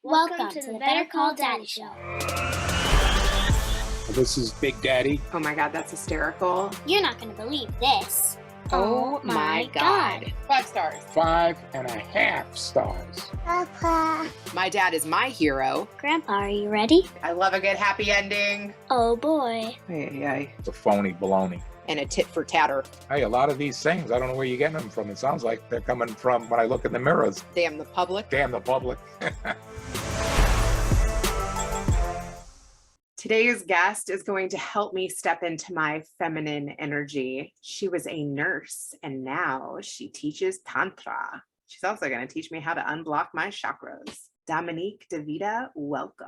Welcome to the Better Call Daddy Show. This is Big Daddy. Oh my God, that's hysterical. You're not going to believe this. Oh my God. 5 stars. 5.5 stars. Papa. My dad is my hero. Grandpa, are you ready? I love a good happy ending. Oh boy. Hey. It's a phony baloney. And a tit for tatter. Hey, a lot of these things, I don't know where you're getting them from. It sounds like they're coming from when I look in the mirrors. Damn the public. Damn the public. Today's guest is going to help me step into my feminine energy. She was a nurse and now she teaches tantra. She's also going to teach me how to unblock my chakras. Dominique D'Vita, welcome.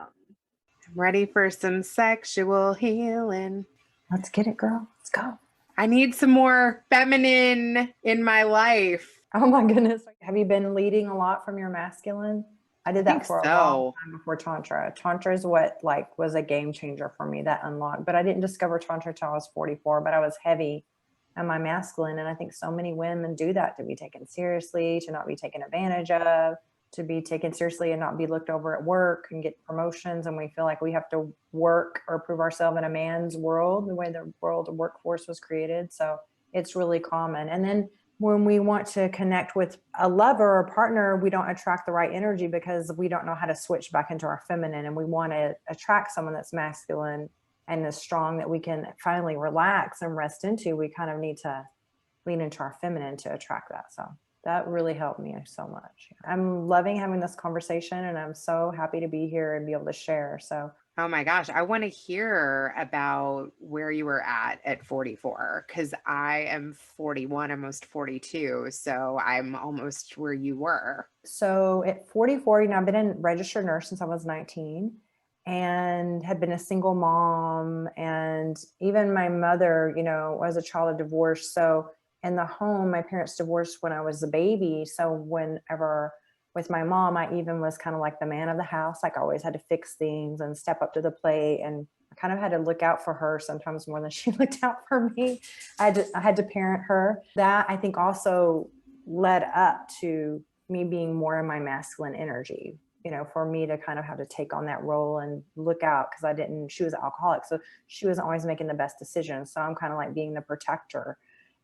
I'm ready for some sexual healing. Let's get it, girl. Let's go. I need some more feminine in my life. Oh my goodness. Have you been leading a lot from your masculine? I did that for a long time before Tantra. Tantra is what was a game changer for me, that unlocked. But I didn't discover Tantra until I was 44, but I was heavy on my masculine. And I think so many women do that, to be taken seriously, to not be taken advantage of, to be taken seriously and not be looked over at work and get promotions. And we feel like we have to work or prove ourselves in a man's world, the way the world of workforce was created. So it's really common. And then when we want to connect with a lover or partner, we don't attract the right energy because we don't know how to switch back into our feminine. And we want to attract someone that's masculine and is strong that we can finally relax and rest into. We kind of need to lean into our feminine to attract that. So that really helped me so much. I'm loving having this conversation and I'm so happy to be here and be able to share. So oh my gosh, I want to hear about where you were at 44, because I am 41, almost 42. So I'm almost where you were. So at 44, I've been a registered nurse since I was 19 and had been a single mom. And even my mother, was a child of divorce. So in the home, my parents divorced when I was a baby. So whenever with my mom, I even was kind of like the man of the house. I always had to fix things and step up to the plate. And I kind of had to look out for her sometimes more than she looked out for me. I had to parent her. That I think also led up to me being more in my masculine energy, for me to kind of have to take on that role and look out because she was an alcoholic. So she wasn't always making the best decisions. So I'm kind of like being the protector.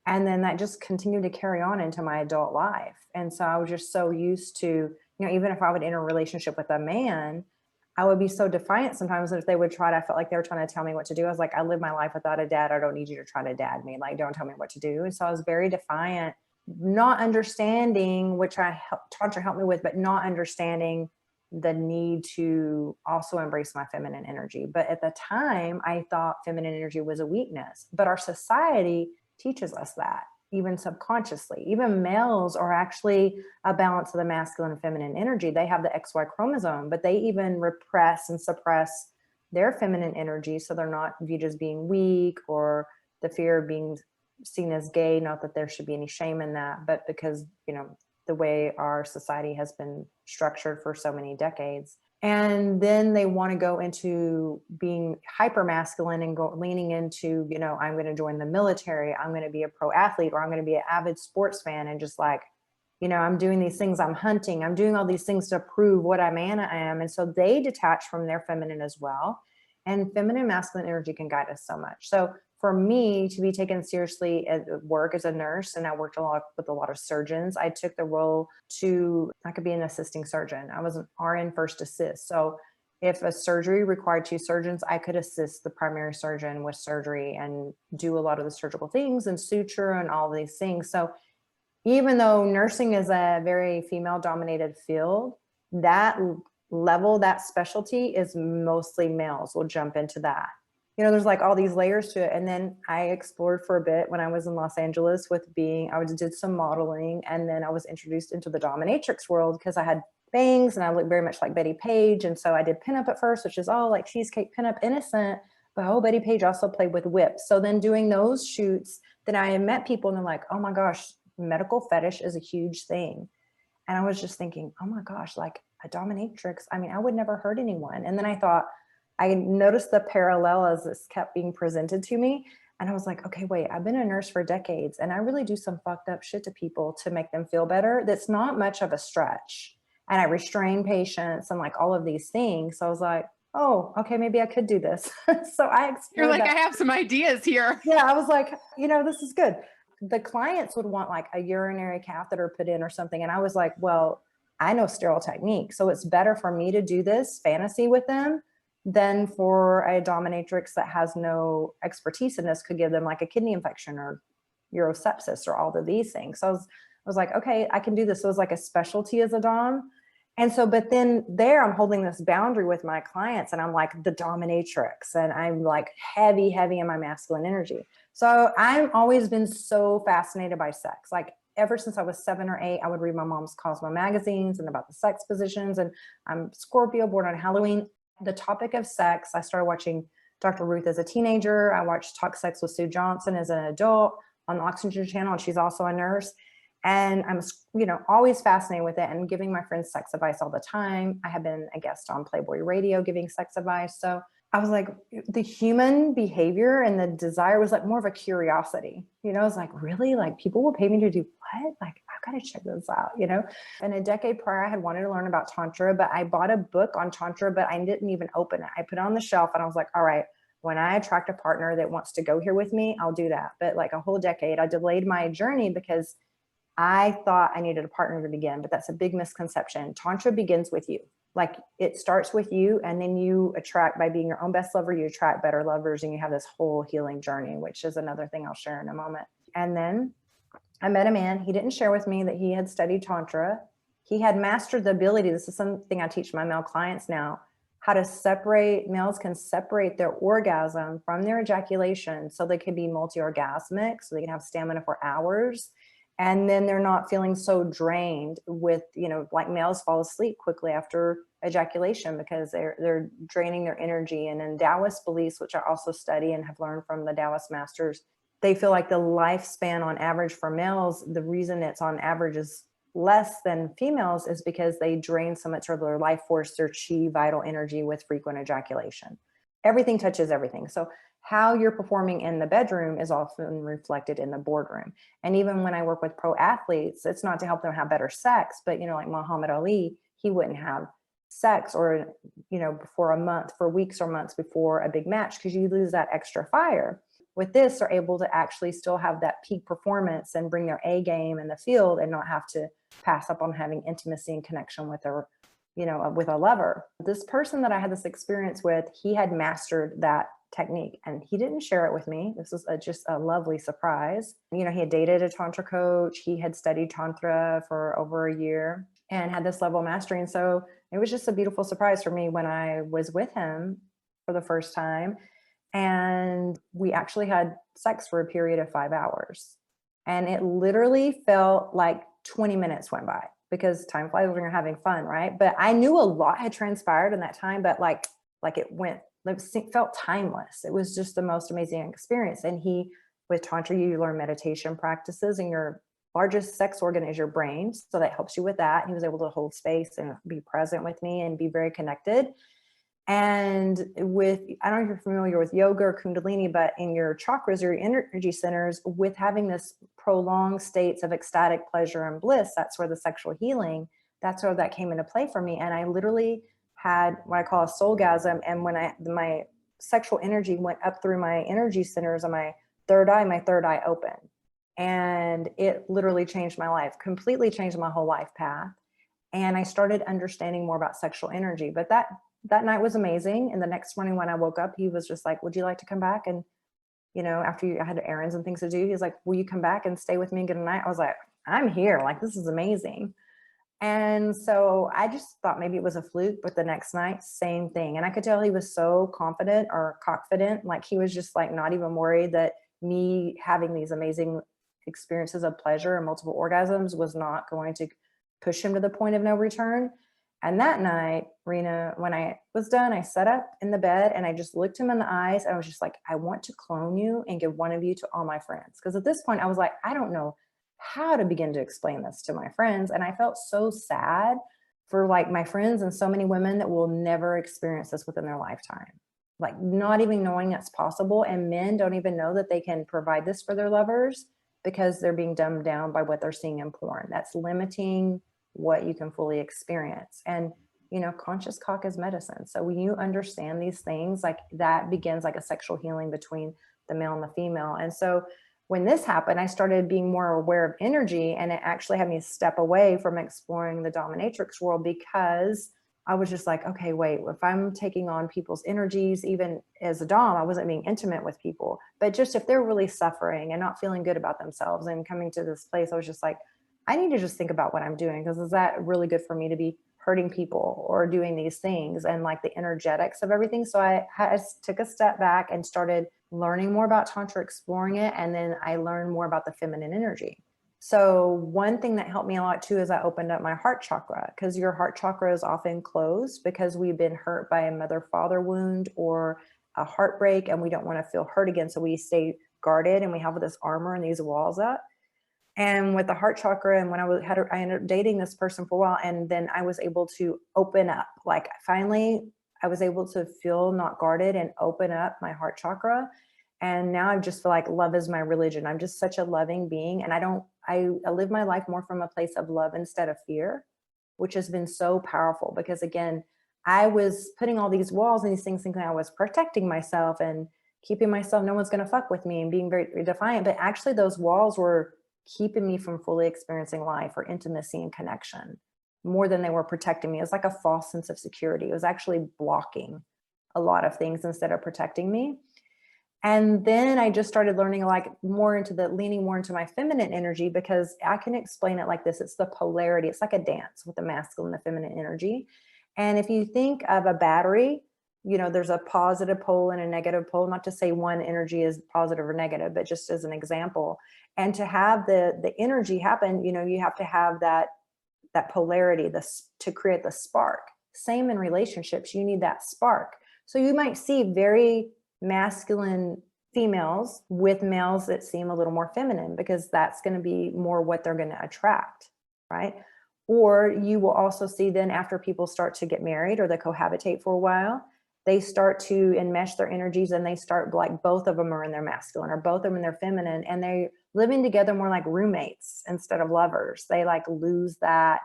And then that just continued to carry on into my adult life. And so I was just so used to, even if I would enter a relationship with a man, I would be so defiant sometimes that if they would try to, I felt like they were trying to tell me what to do. I was like, I live my life without a dad. I don't need you to try to dad me. Don't tell me what to do. And so I was very defiant, not understanding, which Tantra helped me with, but not understanding the need to also embrace my feminine energy. But at the time, I thought feminine energy was a weakness. But our society teaches us that, even subconsciously. Even males are actually a balance of the masculine and feminine energy. They have the XY chromosome, but they even repress and suppress their feminine energy. So they're not viewed as being weak or the fear of being seen as gay. Not that there should be any shame in that, but because, the way our society has been structured for so many decades. And then they want to go into being hyper masculine and leaning into, I'm going to join the military. I'm going to be a pro athlete, or I'm going to be an avid sports fan. And just I'm doing these things, I'm hunting, I'm doing all these things to prove what I am. And so they detach from their feminine as well. And feminine and masculine energy can guide us so much. So for me to be taken seriously at work as a nurse, and I worked a lot with a lot of surgeons, I took the role I could be an assisting surgeon. I was an RN first assist. So if a surgery required 2 surgeons, I could assist the primary surgeon with surgery and do a lot of the surgical things and suture and all these things. So even though nursing is a very female dominated field, that level, that specialty is mostly males will jump into that. There's all these layers to it. And then I explored for a bit when I was in Los Angeles I did some modeling, and then I was introduced into the Dominatrix world because I had bangs and I looked very much like Betty Page. And so I did pinup at first, which is all like cheesecake pinup, innocent, but Betty Page also played with whips. So then doing those shoots, then I met people and they're like, oh my gosh, medical fetish is a huge thing. And I was just thinking, oh my gosh, like a dominatrix. I would never hurt anyone. And then I noticed the parallel as this kept being presented to me. And I was like, okay, wait, I've been a nurse for decades and I really do some fucked up shit to people to make them feel better. That's not much of a stretch. and I restrain patients and like all of these things. So I was like, oh, okay, maybe I could do this. So I explored You're like, that. I have some ideas here. Yeah, I was like, this is good. The clients would want like a urinary catheter put in or something. And I was like, well, I know sterile technique. So it's better for me to do this fantasy with them than for a dominatrix that has no expertise in this, could give them like a kidney infection or urosepsis or all of these things. So I was like, okay, I can do this. So it was like a specialty as a dom. And so, but then there I'm holding this boundary with my clients and I'm like the dominatrix and I'm like heavy in my masculine energy. So I've always been so fascinated by sex. Like ever since I was 7 or 8, I would read my mom's Cosmo magazines and about the sex positions. And I'm Scorpio, born on Halloween. The topic of sex, I started watching Dr. Ruth as a teenager. I watched Talk Sex with Sue Johnson as an adult on the Oxygen Channel, and she's also a nurse. And I'm, always fascinated with it and giving my friends sex advice all the time. I have been a guest on Playboy Radio giving sex advice. So I was like, the human behavior and the desire was like more of a curiosity. I was like, really? Like people will pay me to do what? Like, I've got to check this out, And a decade prior, I had wanted to learn about Tantra, but I bought a book on Tantra, but I didn't even open it. I put it on the shelf and I was like, all right, when I attract a partner that wants to go here with me, I'll do that. But like a whole decade, I delayed my journey because I thought I needed a partner to begin, but that's a big misconception. Tantra begins with you. Like it starts with you, and then you attract, by being your own best lover, you attract better lovers, and you have this whole healing journey, which is another thing I'll share in a moment. And then I met a man. He didn't share with me that he had studied Tantra. He had mastered the ability, this is something I teach my male clients now, how to separate, males can separate their orgasm from their ejaculation so they can be multi-orgasmic, so they can have stamina for hours. And then they're not feeling so drained with, like males fall asleep quickly after ejaculation because they're draining their energy. And in Taoist beliefs, which I also study and have learned from the Taoist masters, they feel like the lifespan on average for males, the reason it's on average is less than females is because they drain so much of their life force, their chi, vital energy with frequent ejaculation. Everything touches everything. So how you're performing in the bedroom is often reflected in the boardroom. And even when I work with pro athletes, it's not to help them have better sex, but like Muhammad Ali, he wouldn't have sex or, for weeks or months before a big match because you lose that extra fire. With this, they're able to actually still have that peak performance and bring their A game in the field and not have to pass up on having intimacy and connection with their, with a lover. This person that I had this experience with, he had mastered that technique and he didn't share it with me. This was just a lovely surprise. He had dated a Tantra coach. He had studied Tantra for over a year and had this level of mastery. And so it was just a beautiful surprise for me when I was with him for the first time. And we actually had sex for a period of 5 hours. And it literally felt like 20 minutes went by because time flies when you're having fun, right? But I knew a lot had transpired in that time, but like it felt timeless. It was just the most amazing experience. And with Tantra, you learn meditation practices, and your largest sex organ is your brain. So that helps you with that. He was able to hold space and be present with me and be very connected. And I don't know if you're familiar with yoga or Kundalini, but in your chakras or your energy centers, with having this prolonged states of ecstatic pleasure and bliss, that's where the sexual healing, that's where that came into play for me. And I literally had what I call a soulgasm. And when my sexual energy went up through my energy centers on my third eye opened. And it literally changed my life, completely changed my whole life path. And I started understanding more about sexual energy. But that night was amazing. And the next morning when I woke up, he was just like, would you like to come back? And, after I had errands and things to do, he's like, will you come back and stay with me and get a night? I was like, I'm here. Like, this is amazing. And so I just thought maybe it was a fluke, but the next night, same thing. And I could tell he was so confident or confident, like he was just like not even worried that me having these amazing experiences of pleasure and multiple orgasms was not going to push him to the point of no return. And that night, Rena, when I was done, I sat up in the bed and I just looked him in the eyes. And I was just like, I want to clone you and give one of you to all my friends. Because at this point I was like, I don't know how to begin to explain this to my friends. And I felt so sad for like my friends and so many women that will never experience this within their lifetime, like not even knowing that's possible. And men don't even know that they can provide this for their lovers because they're being dumbed down by what they're seeing in porn. That's limiting what you can fully experience. And, you know, conscious cock is medicine. So when you understand these things, like that begins like a sexual healing between the male and the female. And so when this happened, I started being more aware of energy, and it actually had me step away from exploring the dominatrix world, because I was just like, okay, wait, if I'm taking on people's energies, even as a dom, I wasn't being intimate with people, but just if they're really suffering and not feeling good about themselves and coming to this place, I was just like, I need to just think about what I'm doing, because is that really good for me to be hurting people or doing these things, and like the energetics of everything. So I took a step back and started learning more about Tantra, exploring it. And then I learned more about the feminine energy. So one thing that helped me a lot too is I opened up my heart chakra, because your heart chakra is often closed because we've been hurt by a mother-father wound or a heartbreak, and we don't want to feel hurt again. So we stay guarded and we have this armor and these walls up. And with the heart chakra, and when I ended up dating this person for a while, and then I was able to open up, like finally I was able to feel not guarded and open up my heart chakra. And now I just feel like love is my religion. I'm just such a loving being. And I live my life more from a place of love instead of fear, which has been so powerful, because again, I was putting all these walls and these things thinking I was protecting myself and keeping myself, no one's going to fuck with me, and being very defiant. But actually those walls were keeping me from fully experiencing life or intimacy and connection more than they were protecting me. It was like a false sense of security. It was actually blocking a lot of things instead of protecting me. And then I just started learning like leaning more into my feminine energy, because I can explain it like this. It's the polarity. It's like a dance with the masculine and the feminine energy. And if you think of a battery, you know, there's a positive pole and a negative pole, not to say one energy is positive or negative, but just as an example. And to have the energy happen, you know, you have to have that polarity, to create the spark. Same in relationships, you need that spark. So you might see very masculine females with males that seem a little more feminine, because that's going to be more what they're going to attract, right? Or you will also see then, after people start to get married or they cohabitate for a while, they start to enmesh their energies, and they start like both of them are in their masculine or both of them in their feminine, and they living together more like roommates instead of lovers. They like lose that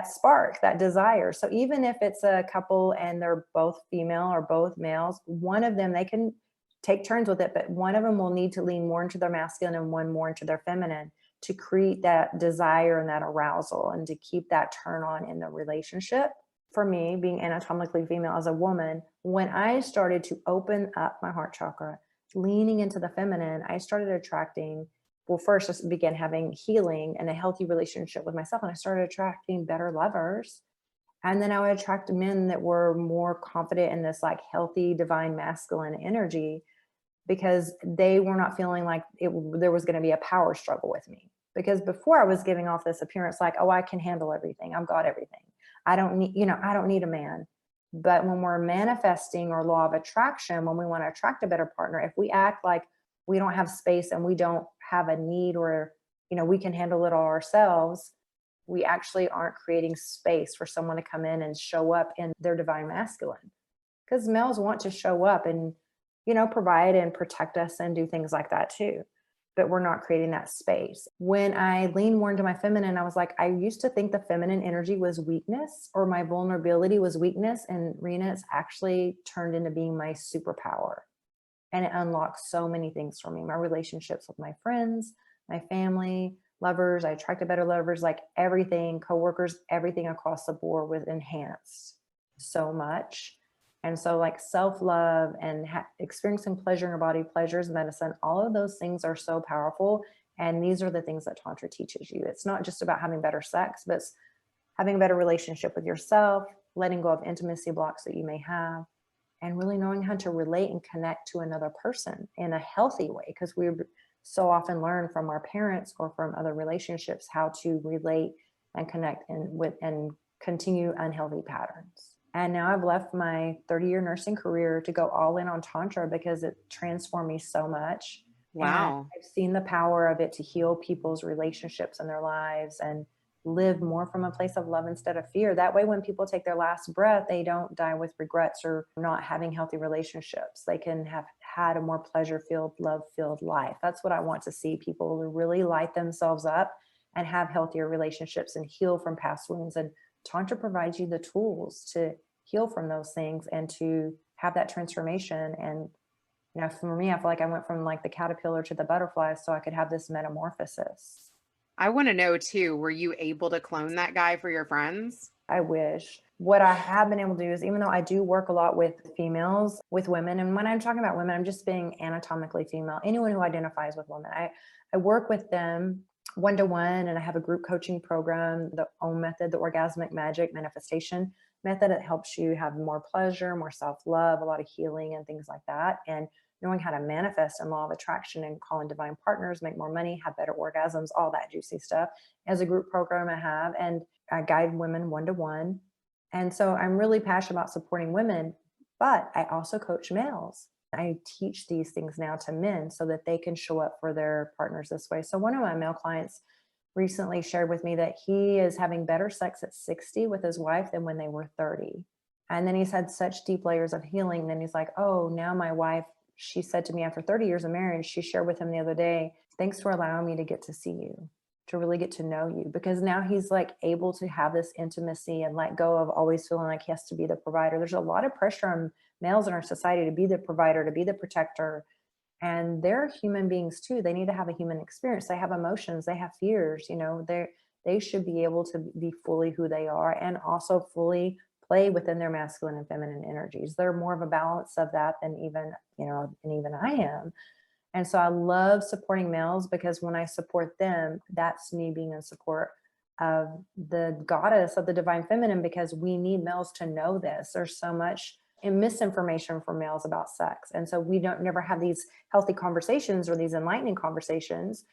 spark, that desire. So even if it's a couple and they're both female or both males, one of them, they can take turns with it, but one of them will need to lean more into their masculine and one more into their feminine to create that desire and that arousal, and to keep that turn on in the relationship. For me, being anatomically female as a woman, when I started to open up my heart chakra, leaning into the feminine, I started attracting, well, first I began having healing and a healthy relationship with myself. And I started attracting better lovers. And then I would attract men that were more confident in this like healthy, divine masculine energy, because they were not feeling like there was going to be a power struggle with me. Because before I was giving off this appearance like, oh, I can handle everything. I've got everything. I don't need a man. But when we're manifesting or law of attraction, when we want to attract a better partner, if we act like we don't have space and we don't have a need, or, you know, we can handle it all ourselves, we actually aren't creating space for someone to come in and show up in their divine masculine. Because males want to show up and, you know, provide and protect us and do things like that too. But we're not creating that space. When I leaned more into my feminine, I was like, I used to think the feminine energy was weakness, or my vulnerability was weakness. And Rena, it's actually turned into being my superpower. And it unlocks so many things for me. My relationships with my friends, my family, lovers. I attracted better lovers, like everything, coworkers, everything across the board was enhanced so much. And so like self-love and experiencing pleasure in your body, pleasure is medicine, all of those things are so powerful. And these are the things that Tantra teaches you. It's not just about having better sex, but it's having a better relationship with yourself, letting go of intimacy blocks that you may have, and really knowing how to relate and connect to another person in a healthy way. Because we so often learn from our parents or from other relationships how to relate and connect and continue unhealthy patterns. And now I've left my 30-year nursing career to go all in on Tantra, because it transformed me so much. Wow. And I've seen the power of it to heal people's relationships and their lives, and live more from a place of love instead of fear. That way, when people take their last breath, they don't die with regrets or not having healthy relationships. They can have had a more pleasure-filled, love-filled life. That's what I want to see, people really light themselves up and have healthier relationships and heal from past wounds. And Tantra provides you the tools to heal from those things and to have that transformation. And, you know, for me, I feel like I went from like the caterpillar to the butterfly so I could have this metamorphosis. I want to know too, were you able to clone that guy for your friends? I wish. What I have been able to do is, even though I do work a lot with females, with women, and when I'm talking about women, I'm just being anatomically female, anyone who identifies with women, I work with them one-to-one, and I have a group coaching program, the OM method, the orgasmic magic manifestation method. It helps you have more pleasure, more self-love, a lot of healing and things like that. And knowing how to manifest and law of attraction and call in divine partners, make more money, have better orgasms, all that juicy stuff. As a group program I have, and I guide women one-to-one. And so I'm really passionate about supporting women, but I also coach males. I teach these things now to men so that they can show up for their partners this way. So one of my male clients recently shared with me that he is having better sex at 60 with his wife than when they were 30. And then he's had such deep layers of healing. Then he's like, oh, now my wife, she said to me after 30 years of marriage, she shared with him the other day, thanks for allowing me to get to see you, to really get to know you. Because now he's like able to have this intimacy and let go of always feeling like he has to be the provider. There's a lot of pressure on males in our society to be the provider, to be the protector. And they're human beings too. They need to have a human experience. They have emotions, they have fears, you know, they should be able to be fully who they are and also fully play within their masculine and feminine energies. They're more of a balance of that than even, you know, and even I am. And so I love supporting males because when I support them, that's me being in support of the goddess of the divine feminine, because we need males to know this. There's so much misinformation for males about sex. And so we don't never have these healthy conversations or these enlightening conversations.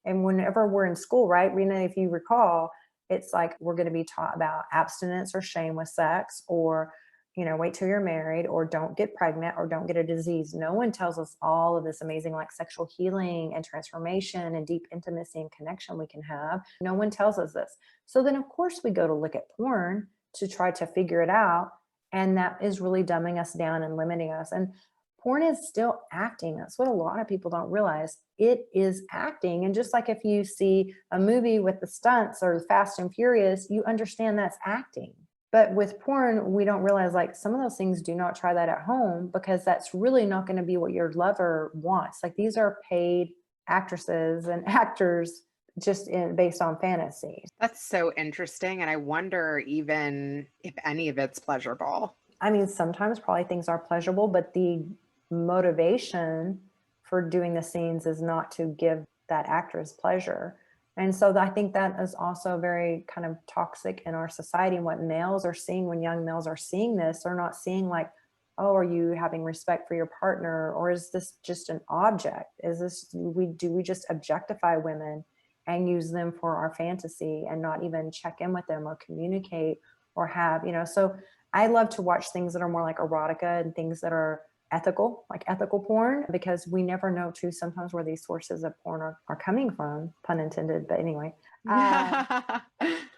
And whenever we're in school, right, Rena, if you recall, it's like we're going to be taught about abstinence or shame with sex, or, you know, wait till you're married, or don't get pregnant, or don't get a disease. No one tells us all of this amazing like sexual healing and transformation and deep intimacy and connection we can have. No one tells us this. So then of course we go to look at porn to try to figure it out. And that is really dumbing us down and limiting us. And porn is still acting. That's what a lot of people don't realize. It is acting. And just like if you see a movie with the stunts or Fast and Furious, you understand that's acting. But with porn, we don't realize like some of those things, do not try that at home, because that's really not going to be what your lover wants. Like these are paid actresses and actors just based on fantasy. That's so interesting. And I wonder even if any of it's pleasurable. I mean, sometimes probably things are pleasurable, but the motivation for doing the scenes is not to give that actress pleasure. And so I think that is also very kind of toxic in our society. And what males are seeing when young males are seeing this, they're not seeing like, oh, are you having respect for your partner? Or is this just an object? Is this, do we just objectify women and use them for our fantasy and not even check in with them or communicate or have, you know? So I love to watch things that are more like erotica and things that are ethical, like ethical porn, because we never know too sometimes where these sources of porn are coming from, pun intended, but anyway.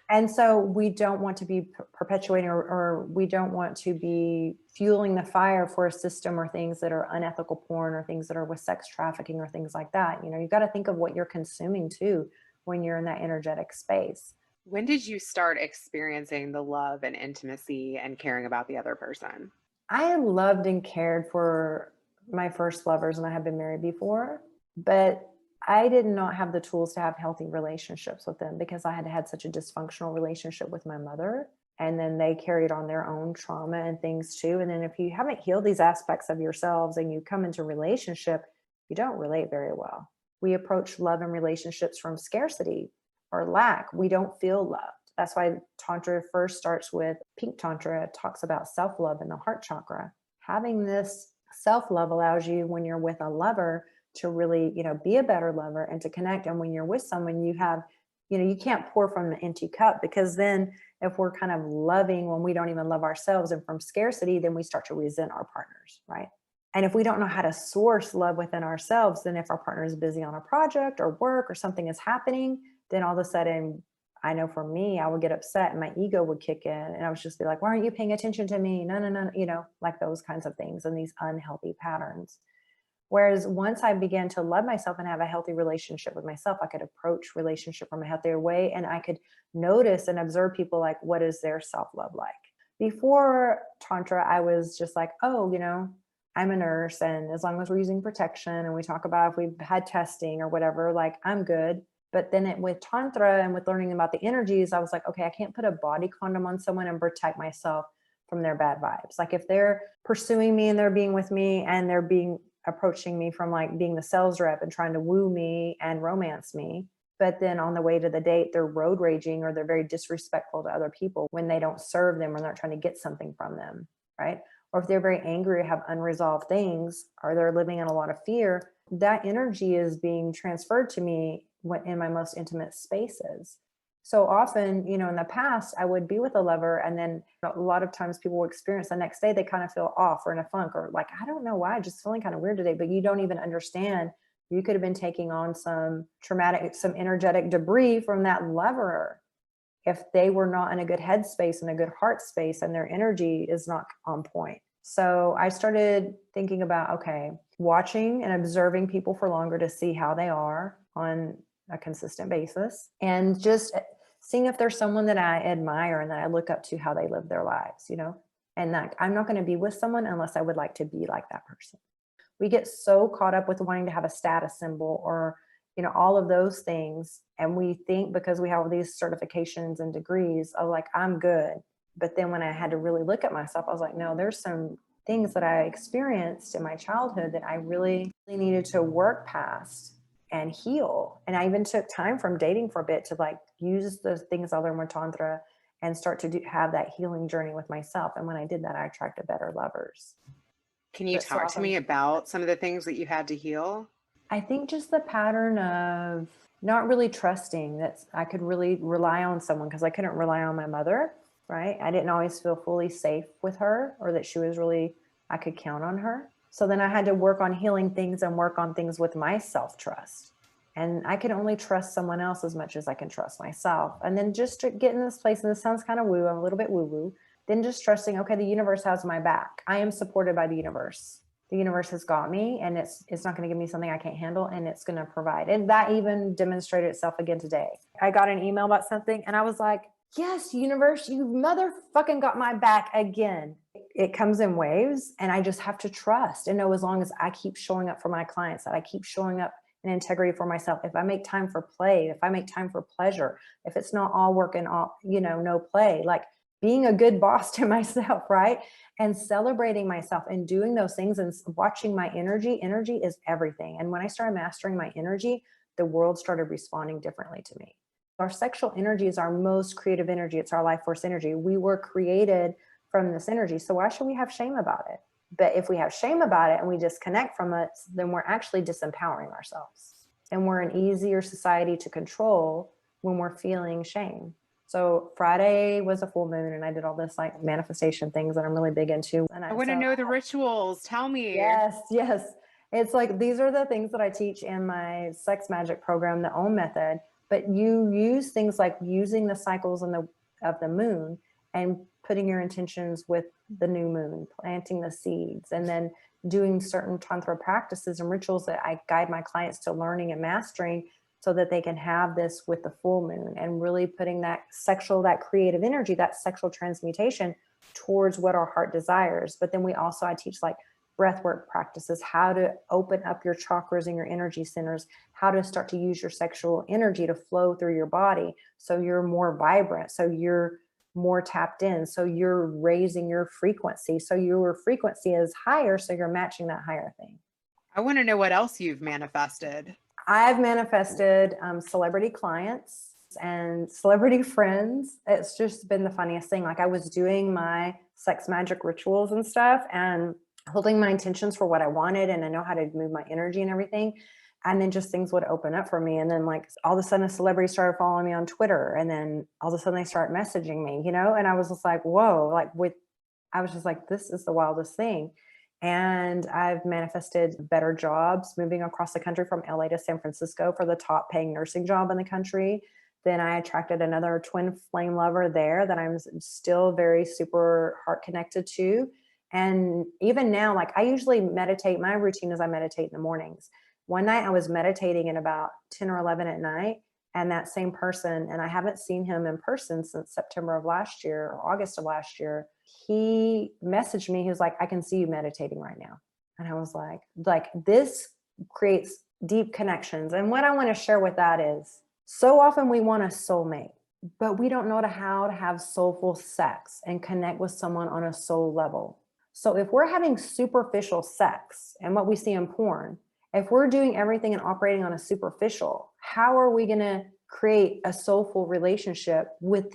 And so we don't want to be perpetuating or we don't want to be fueling the fire for a system or things that are unethical porn or things that are with sex trafficking or things like that. You know, you've got to think of what you're consuming too when you're in that energetic space. When did you start experiencing the love and intimacy and caring about the other person? I loved and cared for my first lovers, and I had been married before, but I did not have the tools to have healthy relationships with them because I had had such a dysfunctional relationship with my mother. And then they carried on their own trauma and things too. And then if you haven't healed these aspects of yourselves and you come into relationship, you don't relate very well. We approach love and relationships from scarcity or lack. We don't feel loved. That's why Tantra first starts with Pink Tantra. It talks about self-love in the heart chakra. Having this self-love allows you, when you're with a lover, to really, you know, be a better lover and to connect. And when you're with someone, you have, you know, you can't pour from an empty cup, because then if we're kind of loving when we don't even love ourselves and from scarcity, then we start to resent our partners, right? And if we don't know how to source love within ourselves, then if our partner is busy on a project or work or something is happening, then all of a sudden, I know for me, I would get upset and my ego would kick in and I would just be like, why aren't you paying attention to me? No, you know, like those kinds of things and these unhealthy patterns. Whereas once I began to love myself and have a healthy relationship with myself, I could approach relationship from a healthier way, and I could notice and observe people like, what is their self-love like? Before Tantra, I was just like, oh, I'm a nurse, and as long as we're using protection and we talk about if we've had testing or whatever, like I'm good. But then with Tantra and with learning about the energies, I was like, okay, I can't put a body condom on someone and protect myself from their bad vibes. Like if they're pursuing me and they're being with me and they're approaching me from like being the sales rep and trying to woo me and romance me, but then on the way to the date, they're road raging or they're very disrespectful to other people when they don't serve them or they're trying to get something from them, right? Or if they're very angry or have unresolved things, or they're living in a lot of fear, that energy is being transferred to me in my most intimate spaces. So often, in the past, I would be with a lover, and then a lot of times people will experience the next day, they kind of feel off or in a funk, or like, I don't know why, just feeling kind of weird today, but you don't even understand. You could have been taking on some energetic debris from that lover if they were not in a good headspace and a good heart space, and their energy is not on point. So I started thinking about, okay, watching and observing people for longer to see how they are on a consistent basis, and just seeing if there's someone that I admire and that I look up to how they live their lives, and that I'm not going to be with someone unless I would like to be like that person. We get so caught up with wanting to have a status symbol or, all of those things. And we think because we have all these certifications and degrees of like, I'm good. But then when I had to really look at myself, I was like, no, there's some things that I experienced in my childhood that I really needed to work past and heal. And I even took time from dating for a bit to like use the things I learned with Tantra and start to have that healing journey with myself. And when I did that, I attracted better lovers. Can you talk to me about some of the things that you had to heal? I think just the pattern of not really trusting that I could really rely on someone, because I couldn't rely on my mother, right? I didn't always feel fully safe with her, or that she was really, I could count on her. So then I had to work on healing things and work on things with my self-trust. And I can only trust someone else as much as I can trust myself. And then just to get in this place, and this sounds kind of woo, I'm a little bit woo-woo, then just trusting, okay, the universe has my back. I am supported by the universe. The universe has got me, and it's not going to give me something I can't handle, and it's going to provide. And that even demonstrated itself again today. I got an email about something and I was like, yes, universe, you motherfucking got my back again. It comes in waves, and I just have to trust and know, as long as I keep showing up for my clients, that I keep showing up in integrity for myself. If I make time for play, if I make time for pleasure, if it's not all work and all, no play, like being a good boss to myself, right? And celebrating myself and doing those things and watching my energy is everything. And when I started mastering my energy, the world started responding differently to me. Our sexual energy is our most creative energy. It's our life force energy. We were created from this energy. So why should we have shame about it? But if we have shame about it and we disconnect from it, then we're actually disempowering ourselves. And we're an easier society to control when we're feeling shame. So Friday was a full moon, and I did all this like manifestation things that I'm really big into. And I want to know the rituals. Tell me. Yes. It's like, these are the things that I teach in my sex magic program, the OM method. But you use things like using the cycles of the moon and putting your intentions with the new moon, planting the seeds, and then doing certain tantra practices and rituals that I guide my clients to learning and mastering, so that they can have this with the full moon, and really putting that creative energy, that sexual transmutation towards what our heart desires. But then I teach like breathwork practices, how to open up your chakras and your energy centers, how to start to use your sexual energy to flow through your body, so you're more vibrant, so you're more tapped in, so you're raising your frequency, so your frequency is higher, so you're matching that higher thing. I want to know what else you've manifested. I've manifested celebrity clients and celebrity friends. It's just been the funniest thing. Like, I was doing my sex magic rituals and stuff and holding my intentions for what I wanted, and I know how to move my energy and everything. And then just things would open up for me. And then like all of a sudden a celebrity started following me on Twitter, and then all of a sudden they start messaging me, and I was just like, whoa, I was just like, this is the wildest thing. And I've manifested better jobs, moving across the country from LA to San Francisco for the top paying nursing job in the country. Then I attracted another twin flame lover there that I'm still very super heart connected to. And even now, like I usually meditate, my routine is I meditate in the mornings. One night I was meditating at about 10 or 11 at night, and that same person, and I haven't seen him in person since September of last year or August of last year, he messaged me. He was like, I can see you meditating right now. And I was like this creates deep connections. And what I want to share with that is, so often we want a soulmate, but we don't know how to have soulful sex and connect with someone on a soul level. So if we're having superficial sex and what we see in porn, if we're doing everything and operating on a superficial, how are we going to create a soulful relationship with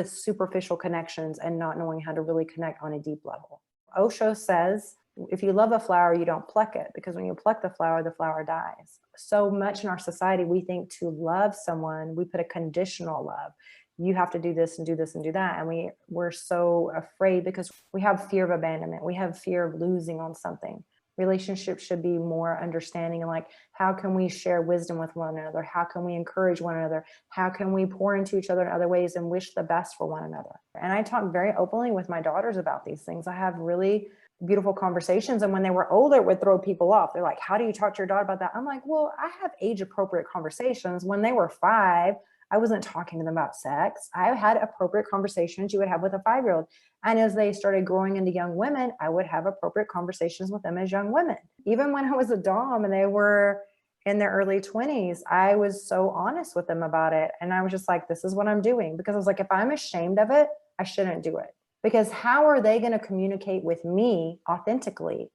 superficial connections and not knowing how to really connect on a deep level? Osho says, if you love a flower, you don't pluck it, because when you pluck the flower dies. So much in our society, we think to love someone, we put a conditional love. You have to do this and do this and do that. And we're so afraid because we have fear of abandonment. We have fear of losing on something. Relationships should be more understanding and like, how can we share wisdom with one another? How can we encourage one another? How can we pour into each other in other ways and wish the best for one another? And I talk very openly with my daughters about these things. I have really beautiful conversations. And when they were older, it would throw people off. They're like, how do you talk to your daughter about that? I'm like, well, I have age appropriate conversations. When they were 5, I wasn't talking to them about sex. I had appropriate conversations you would have with a 5-year-old. And as they started growing into young women, I would have appropriate conversations with them as young women. Even when I was a dom and they were in their early 20s, I was so honest with them about it. And I was just like, this is what I'm doing. Because I was like, if I'm ashamed of it, I shouldn't do it. Because how are they going to communicate with me authentically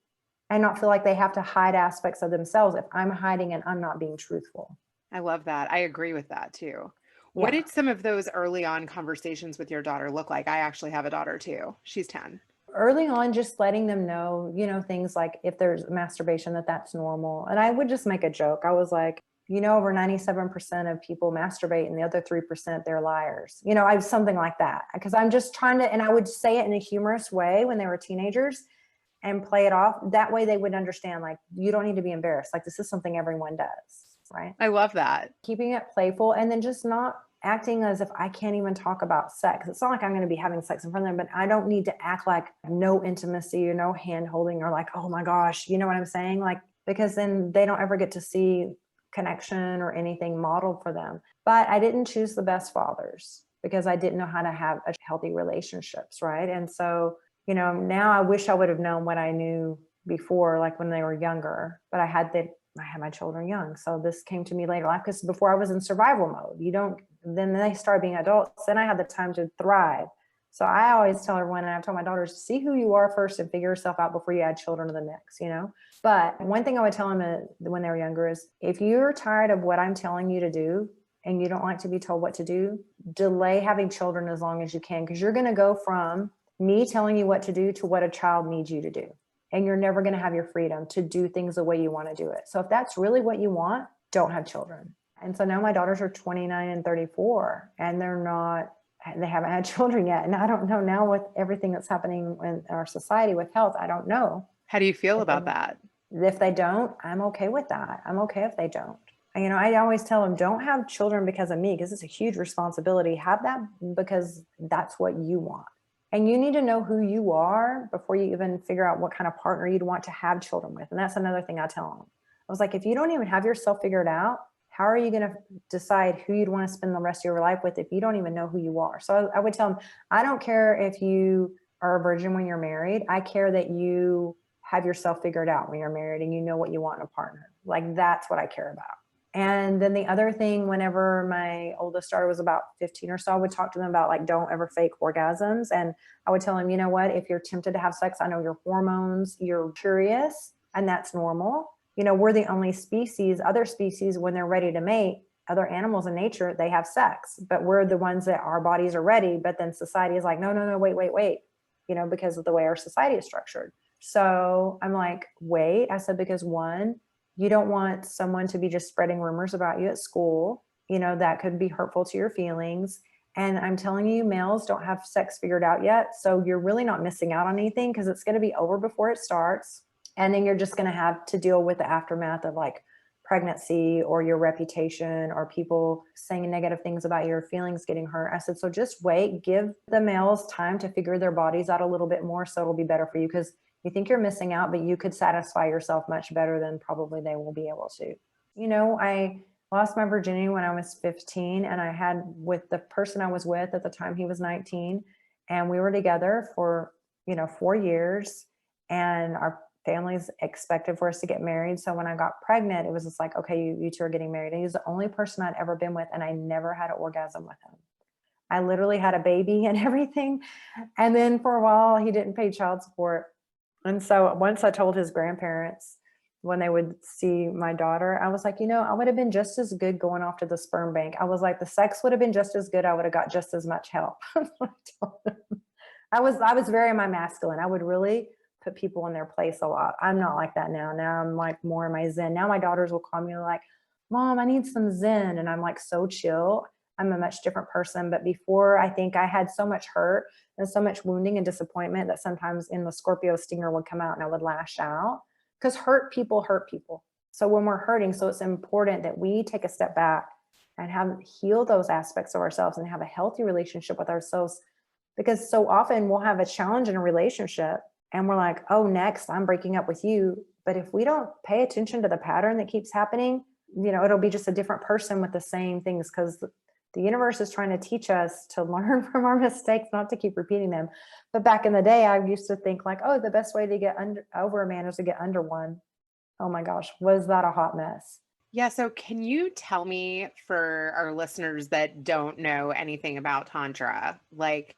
and not feel like they have to hide aspects of themselves if I'm hiding and I'm not being truthful? I love that. I agree with that too. Yeah. What did some of those early on conversations with your daughter look like? I actually have a daughter too. She's 10. Early on, just letting them know, things like if there's masturbation, that's normal. And I would just make a joke. I was like, over 97% of people masturbate and the other 3%, they're liars. I was something like that, because I'm just trying to, and I would say it in a humorous way when they were teenagers and play it off. That way they would understand, like, you don't need to be embarrassed. Like, this is something everyone does. Right. I love that. Keeping it playful and then just not acting as if I can't even talk about sex. It's not like I'm going to be having sex in front of them, but I don't need to act like no intimacy or no hand holding or like, oh my gosh, you know what I'm saying? Like, because then they don't ever get to see connection or anything modeled for them. But I didn't choose the best fathers because I didn't know how to have a healthy relationships. Right. And so, now I wish I would have known what I knew before, like when they were younger, but I had my children young. So this came to me later life, because before I was in survival mode. Then they start being adults. Then I had the time to thrive. So I always tell everyone, and I've told my daughters, see who you are first and figure yourself out before you add children to the mix, But one thing I would tell them when they were younger is, if you're tired of what I'm telling you to do and you don't like to be told what to do, delay having children as long as you can, because you're going to go from me telling you what to do to what a child needs you to do. And you're never going to have your freedom to do things the way you want to do it. So if that's really what you want, don't have children. And so now my daughters are 29 and 34, and they haven't had children yet. And I don't know now, with everything that's happening in our society with health, I don't know. How do you feel about that? If they don't, I'm okay with that. I'm okay if they don't. I always tell them, don't have children because of me, because it's a huge responsibility. Have that because that's what you want. And you need to know who you are before you even figure out what kind of partner you'd want to have children with. And that's another thing I tell them. I was like, if you don't even have yourself figured out, how are you going to decide who you'd want to spend the rest of your life with if you don't even know who you are? So I would tell them, I don't care if you are a virgin when you're married. I care that you have yourself figured out when you're married and you know what you want in a partner. Like, that's what I care about. And then the other thing, whenever my oldest daughter was about 15 or so, I would talk to them about, like, don't ever fake orgasms. And I would tell them, you know what, if you're tempted to have sex, I know your hormones, you're curious, and that's normal. We're the only species, other species, when they're ready to mate, other animals in nature, they have sex, but we're the ones that our bodies are ready. But then society is like, no, wait, because of the way our society is structured. So I'm like, wait, I said, because one, you don't want someone to be just spreading rumors about you at school, that could be hurtful to your feelings. And I'm telling you, males don't have sex figured out yet. So you're really not missing out on anything, because it's going to be over before it starts. And then you're just going to have to deal with the aftermath of, like, pregnancy or your reputation or people saying negative things about your feelings getting hurt. I said, so just wait, give the males time to figure their bodies out a little bit more so it'll be better for you, because you think you're missing out, but you could satisfy yourself much better than probably they will be able to. You know, I lost my virginity when I was 15, and I had with the person I was with at the time, he was 19, and we were together for, 4 years, and our families expected for us to get married. So when I got pregnant, it was just like, okay, you two are getting married. And he was the only person I'd ever been with, and I never had an orgasm with him. I literally had a baby and everything. And then for a while, he didn't pay child support. And so once I told his grandparents when they would see my daughter, I was like, I would have been just as good going off to the sperm bank. I was like, the sex would have been just as good. I would have got just as much help. I was very my masculine. I would really put people in their place a lot. I'm not like that now. Now I'm like more in my zen. Now my daughters will call me like, Mom, I need some zen. And I'm like so chill. I'm a much different person. But before, I think I had so much hurt and so much wounding and disappointment that sometimes in the Scorpio stinger would come out and I would lash out, because hurt people hurt people. So when we're hurting, so it's important that we take a step back and heal those aspects of ourselves and have a healthy relationship with ourselves. Because so often we'll have a challenge in a relationship and we're like, oh, next I'm breaking up with you. But if we don't pay attention to the pattern that keeps happening, it'll be just a different person with the same things, because the universe is trying to teach us to learn from our mistakes, not to keep repeating them. But back in the day, I used to think like, oh, the best way to get over a man is to get under one. Oh my gosh, was that a hot mess? Yeah. So can you tell me, for our listeners that don't know anything about Tantra, like,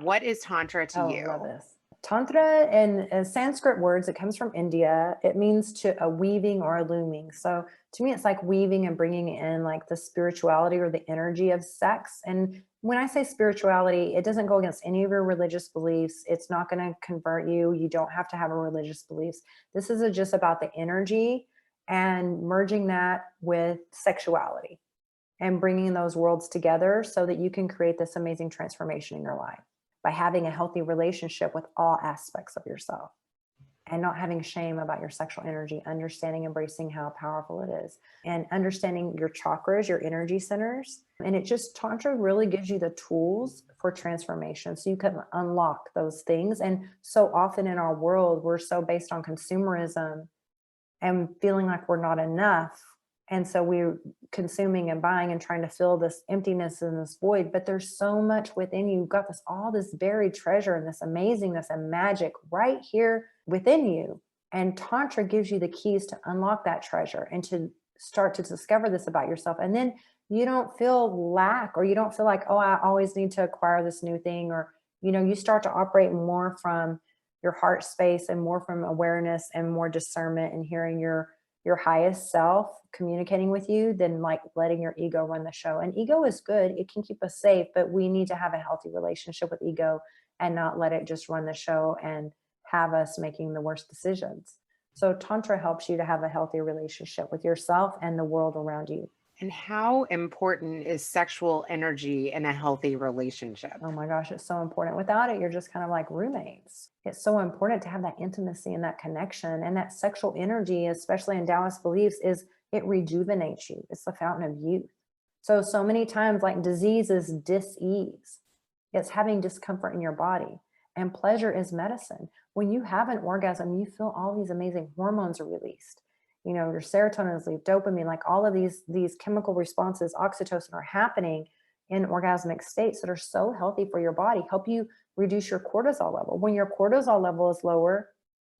what is Tantra to you? I love this. Tantra in Sanskrit words, it comes from India. It means to a weaving or a looming. So to me, it's like weaving and bringing in like the spirituality or the energy of sex. And when I say spirituality, it doesn't go against any of your religious beliefs. It's not going to convert you. You don't have to have a religious beliefs. This is just about the energy and merging that with sexuality and bringing those worlds together so that you can create this amazing transformation in your life by having a healthy relationship with all aspects of yourself and not having shame about your sexual energy, understanding, embracing how powerful it is, and understanding your chakras, your energy centers. And Tantra really gives you the tools for transformation so you can unlock those things. And so often in our world, we're so based on consumerism and feeling like we're not enough. And so we're consuming and buying and trying to fill this emptiness and this void, but there's so much within you. You've got all this buried treasure and this amazingness and magic right here within you. And Tantra gives you the keys to unlock that treasure and to start to discover this about yourself. And then you don't feel lack, or you don't feel like, oh, I always need to acquire this new thing. Or, you start to operate more from your heart space and more from awareness and more discernment and hearing your highest self communicating with you than like letting your ego run the show. And ego is good. It can keep us safe, but we need to have a healthy relationship with ego and not let it just run the show and have us making the worst decisions. So Tantra helps you to have a healthy relationship with yourself and the world around you. And how important is sexual energy in a healthy relationship? Oh my gosh, it's so important. Without it, you're just kind of like roommates. It's so important to have that intimacy and that connection, and that sexual energy, especially in Taoist beliefs, is it rejuvenates you. It's the fountain of youth. So many times, like, disease is dis-ease. It's having discomfort in your body, and pleasure is medicine. When you have an orgasm, you feel all these amazing hormones are released. Your serotonin is released, dopamine, like all of these chemical responses, oxytocin, are happening in orgasmic states that are so healthy for your body, help you reduce your cortisol level. When your cortisol level is lower,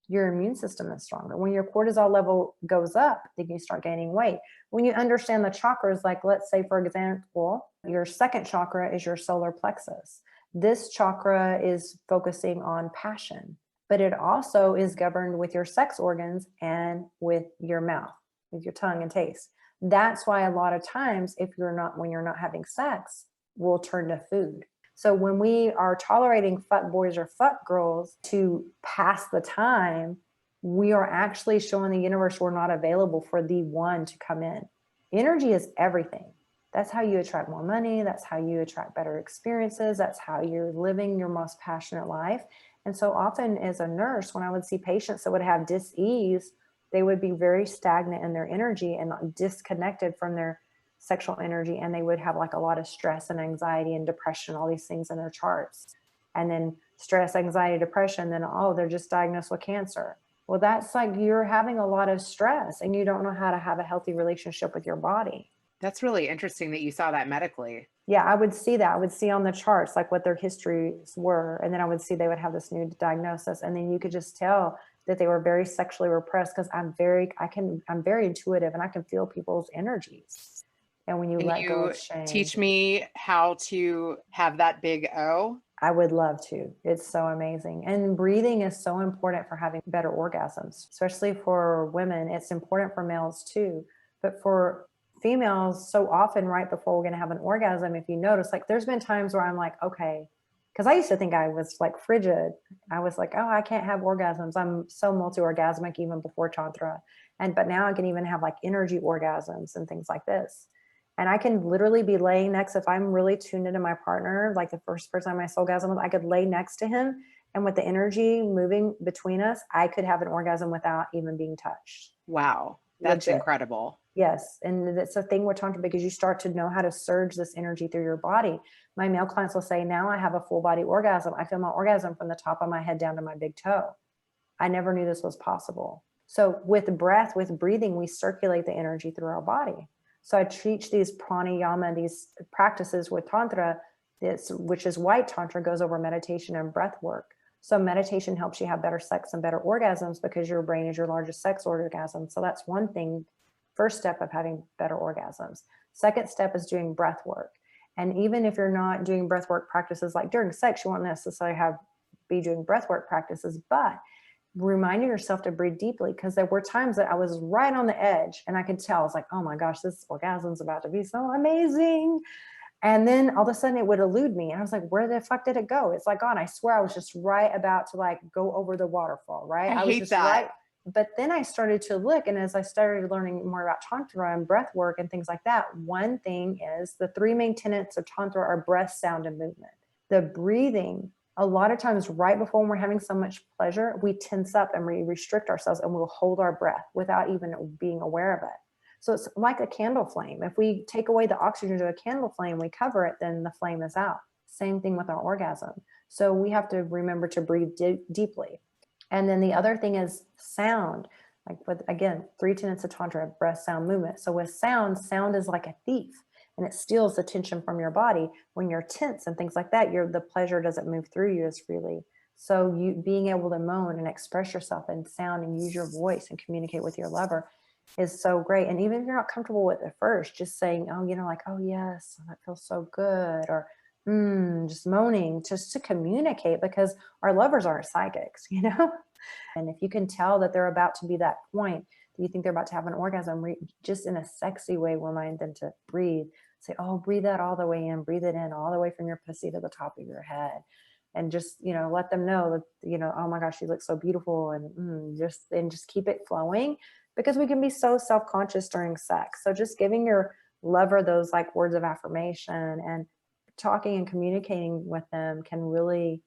your immune system is stronger. When your cortisol level goes up, then you start gaining weight. When you understand the chakras, like let's say, for example, your second chakra is your solar plexus. This chakra is focusing on passion, but it also is governed with your sex organs and with your mouth, with your tongue and taste. That's why a lot of times, when you're not having sex, we'll turn to food. So when we are tolerating fuck boys or fuck girls to pass the time, we are actually showing the universe we're not available for the one to come in. Energy is everything. That's how you attract more money. That's how you attract better experiences. That's how you're living your most passionate life. And so often as a nurse, when I would see patients that would have dis-ease they would be very stagnant in their energy and disconnected from their sexual energy. And they would have like a lot of stress and anxiety and depression, all these things in their charts. And then stress, anxiety, depression, then, oh, they're just diagnosed with cancer. Well, that's like you're having a lot of stress and you don't know how to have a healthy relationship with your body. That's really interesting that you saw that medically. Yeah, I would see that. I would see on the charts like what their histories were. And then I would see they would have this new diagnosis. And then you could just tell that they were very sexually repressed, because I'm very intuitive and I can feel people's energies. And when you Can let go you of shame, teach me how to have that big O? I would love to. It's so amazing. And breathing is so important for having better orgasms, especially for women. It's important for males too. But for females, so often right before we're going to have an orgasm, if you notice, like there's been times where I'm like, okay, because I used to think I was like frigid. I was like, oh, I can't have orgasms. I'm so multi-orgasmic even before Tantra. But now I can even have like energy orgasms and things like this. And I can literally be laying next, if I'm really tuned into my partner, like the first person I soul orgasm with, I could lay next to him. And with the energy moving between us, I could have an orgasm without even being touched. Wow. That's Legit. incredible. Yes. And it's a thing with Tantra, because you start to know how to surge this energy through your body. My male clients will say, now I have a full body orgasm. I feel my orgasm from the top of my head down to my big toe. I never knew this was possible. So with breath, with breathing, we circulate the energy through our body. So I teach these pranayama, these practices with Tantra, which is white Tantra, goes over meditation and breath work. So meditation helps you have better sex and better orgasms, because your brain is your largest sex orgasm. So that's one thing, first step of having better orgasms. Second step is doing breath work. And even if you're not doing breath work practices like during sex, you won't necessarily be doing breath work practices, but reminding yourself to breathe deeply, because there were times that I was right on the edge and I could tell, I was like, oh my gosh, this orgasm's about to be so amazing. And then all of a sudden it would elude me. And I was like, where the fuck did it go? It's like gone. I swear I was just right about to like go over the waterfall, right? I was hate just that. right. But then I started to look, and as I started learning more about Tantra and breath work and things like that, one thing is the three main tenets of Tantra are breath, sound, and movement. The breathing, a lot of times right before when we're having so much pleasure, we tense up and we restrict ourselves and we'll hold our breath without even being aware of it. So it's like a candle flame. If we take away the oxygen to a candle flame, we cover it, then the flame is out. Same thing with our orgasm. So we have to remember to breathe deeply. And then the other thing is sound. Like with, again, three tenets of Tantra, breath, sound, movement. So with sound is like a thief, and it steals the tension from your body. When you're tense and things like that, the pleasure doesn't move through you as freely. So you being able to moan and express yourself in sound and use your voice and communicate with your lover is so great. And even if you're not comfortable with it first, just saying, oh, like, oh yes, that feels so good, or just moaning, just to communicate, because our lovers aren't psychics, And if you can tell that they're about to be that point, that you think they're about to have an orgasm, just in a sexy way, remind them to breathe. Say, oh, breathe that all the way in, breathe it in all the way from your pussy to the top of your head. And just, let them know that, oh my gosh, you look so beautiful, and just keep it flowing, because we can be so self-conscious during sex. So just giving your lover those like words of affirmation and talking and communicating with them can really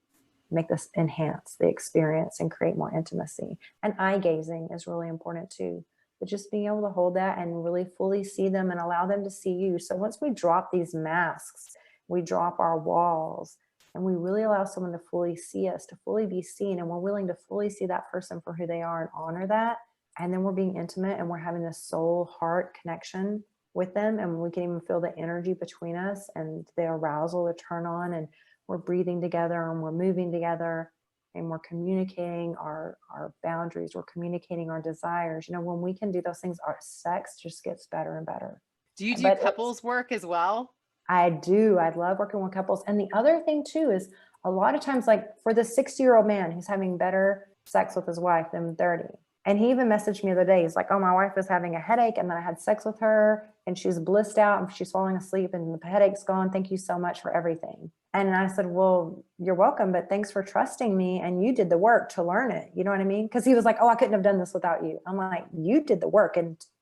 make this enhance the experience and create more intimacy. And eye gazing is really important too. But just being able to hold that and really fully see them and allow them to see you. So once we drop these masks, we drop our walls, and we really allow someone to fully see us, to fully be seen, and we're willing to fully see that person for who they are and honor that. And then we're being intimate and we're having this soul heart connection with them, and we can even feel the energy between us and the arousal, the turn on, and we're breathing together and we're moving together and we're communicating our boundaries, we're communicating our desires. When we can do those things, our sex just gets better and better. Do you do couples work as well? I do. I love working with couples. And the other thing too is a lot of times, like for the 60-year-old man who's having better sex with his wife than 30. And he even messaged me the other day. He's like, oh, my wife was having a headache, and then I had sex with her and she's blissed out and she's falling asleep and the headache's gone. Thank you so much for everything. And I said, well, you're welcome, but thanks for trusting me. And you did the work to learn it. You know what I mean? Because he was like, oh, I couldn't have done this without you. I'm like, you did the work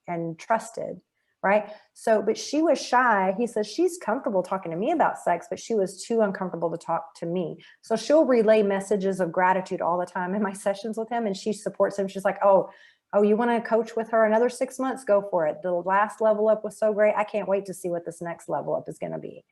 and trusted. right? So, but she was shy. He says she's comfortable talking to me about sex, but she was too uncomfortable to talk to me. So she'll relay messages of gratitude all the time in my sessions with him, and she supports him. She's like, oh, you want to coach with her another 6 months? Go for it. The last level up was so great. I can't wait to see what this next level up is going to be.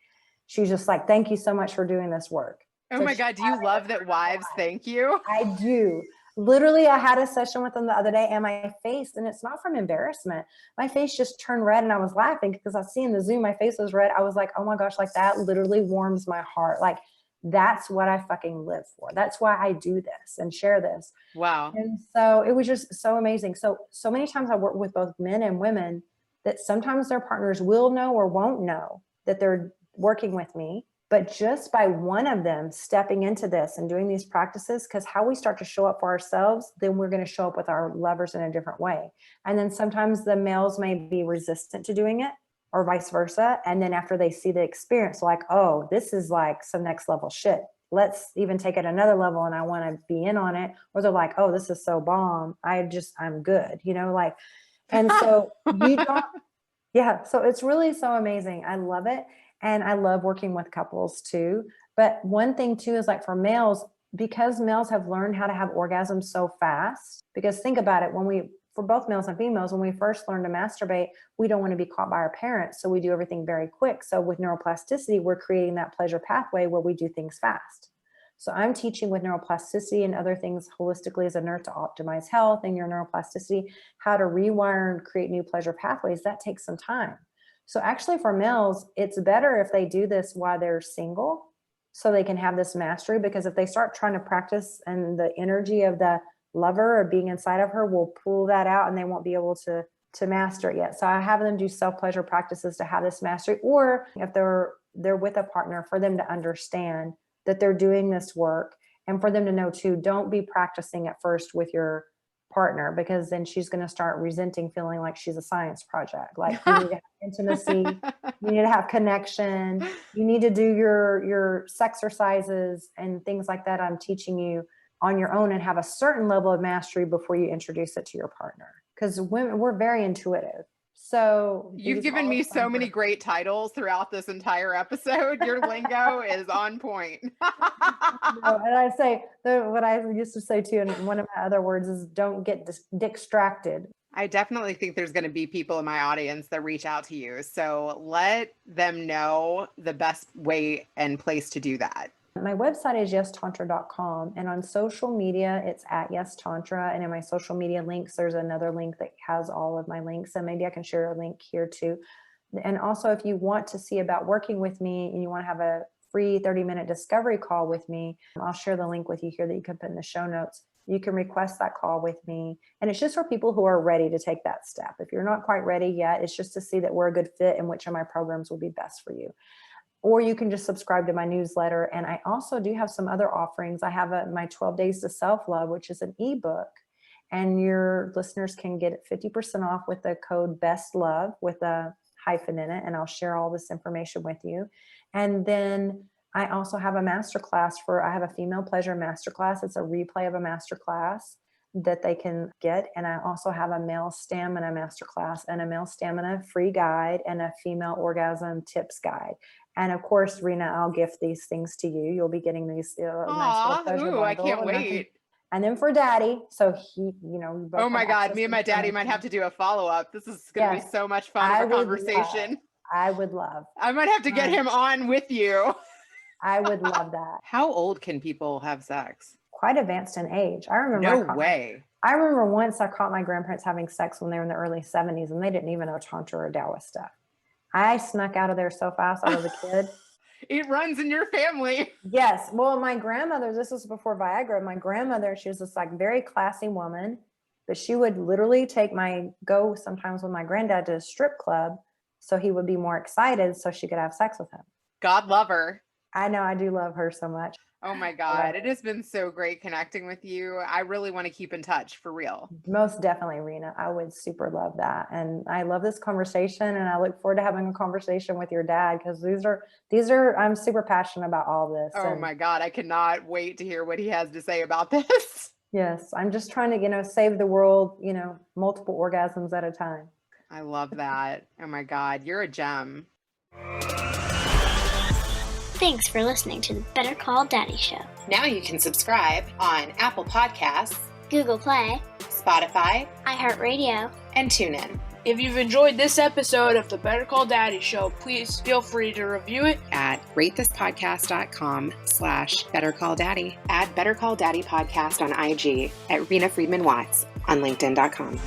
She's just like, thank you so much for doing this work. Oh my God. Do you love that wives thank you? I do. Literally, I had a session with them the other day, and my face, and it's not from embarrassment, my face just turned red, and I was laughing because I see in the Zoom, my face was red. I was like, oh my gosh, like that literally warms my heart. Like that's what I fucking live for. That's why I do this and share this. Wow. And so it was just so amazing. So many times I work with both men and women that sometimes their partners will know or won't know that they're working with me. But just by one of them stepping into this and doing these practices, because how we start to show up for ourselves, then we're going to show up with our lovers in a different way. And then sometimes the males may be resistant to doing it or vice versa. And then after they see the experience, like, oh, this is like some next level shit. Let's even take it another level and I want to be in on it. Or they're like, oh, this is so bomb. I'm good, like, and so you don't, yeah. So it's really so amazing. I love it. And I love working with couples too. But one thing too is like for males, because males have learned how to have orgasms so fast, because think about it, for both males and females, when we first learn to masturbate, we don't want to be caught by our parents. So we do everything very quick. So with neuroplasticity, we're creating that pleasure pathway where we do things fast. So I'm teaching with neuroplasticity and other things holistically as a nurse to optimize health and your neuroplasticity, how to rewire and create new pleasure pathways. That takes some time. So actually for males, it's better if they do this while they're single so they can have this mastery, because if they start trying to practice and the energy of the lover or being inside of her will pull that out and they won't be able to master it yet. So I have them do self-pleasure practices to have this mastery, or if they're with a partner, for them to understand that they're doing this work, and for them to know too, don't be practicing at first with your partner, because then she's going to start resenting, feeling like she's a science project. Like you need to have intimacy, you need to have connection, you need to do your sexercises and things like that I'm teaching you on your own, and have a certain level of mastery before you introduce it to your partner, because women, we're very intuitive. So you've given me so many great titles throughout this entire episode. Your lingo is on point. And I say what I used to say too, and one of my other words is don't get distracted. I definitely think there's going to be people in my audience that reach out to you. So let them know the best way and place to do that. My website is yestantra.com, and on social media, it's at yestantra. And in my social media links, there's another link that has all of my links. And maybe I can share a link here too. And also, if you want to see about working with me and you want to have a free 30-minute discovery call with me, I'll share the link with you here that you can put in the show notes. You can request that call with me. And it's just for people who are ready to take that step. If you're not quite ready yet, it's just to see that we're a good fit and which of my programs will be best for you. Or you can just subscribe to my newsletter. And I also do have some other offerings. I have my 12 Days to Self-Love, which is an ebook. And your listeners can get it 50% off with the code BESTLOVE with a hyphen in it. And I'll share all this information with you. And then I also have a masterclass I have a female pleasure masterclass. It's a replay of a masterclass that they can get. And I also have a male stamina masterclass and a male stamina free guide and a female orgasm tips guide. And of course, Rena, I'll gift these things to you. You'll be getting these nice little pleasure bundle. I can't wait. And then for Daddy, so he, oh my God, me and my daddy might have to do a follow-up. This is going to be so much fun of a conversation. I would love. I might have to get him on with you. I would love that. How old can people have sex? Quite advanced in age. I remember. No way. I remember once I caught my grandparents having sex when they were in the early 70s, and they didn't even know Tantra or Taoist stuff. I snuck out of there so fast. I was a kid. It runs in your family. Yes. Well, my grandmother, this was before Viagra. My grandmother, she was this like very classy woman, but she would literally go sometimes with my granddad to a strip club so he would be more excited so she could have sex with him. God love her. I know. I do love her so much. Oh my God. It has been so great connecting with you. I really want to keep in touch for real. Most definitely, Rena. I would super love that. And I love this conversation, and I look forward to having a conversation with your dad, because these are, I'm super passionate about all this. Oh my God. I cannot wait to hear what he has to say about this. Yes. I'm just trying to, save the world, multiple orgasms at a time. I love that. Oh my God, you're a gem. Thanks for listening to the Better Call Daddy Show. Now you can subscribe on Apple Podcasts, Google Play, Spotify, iHeartRadio, and TuneIn. If you've enjoyed this episode of the Better Call Daddy Show, please feel free to review it At ratethispodcast.com/BetterCallDaddy. Add Better Call Daddy Podcast on IG at Rena Friedman Watts on LinkedIn.com.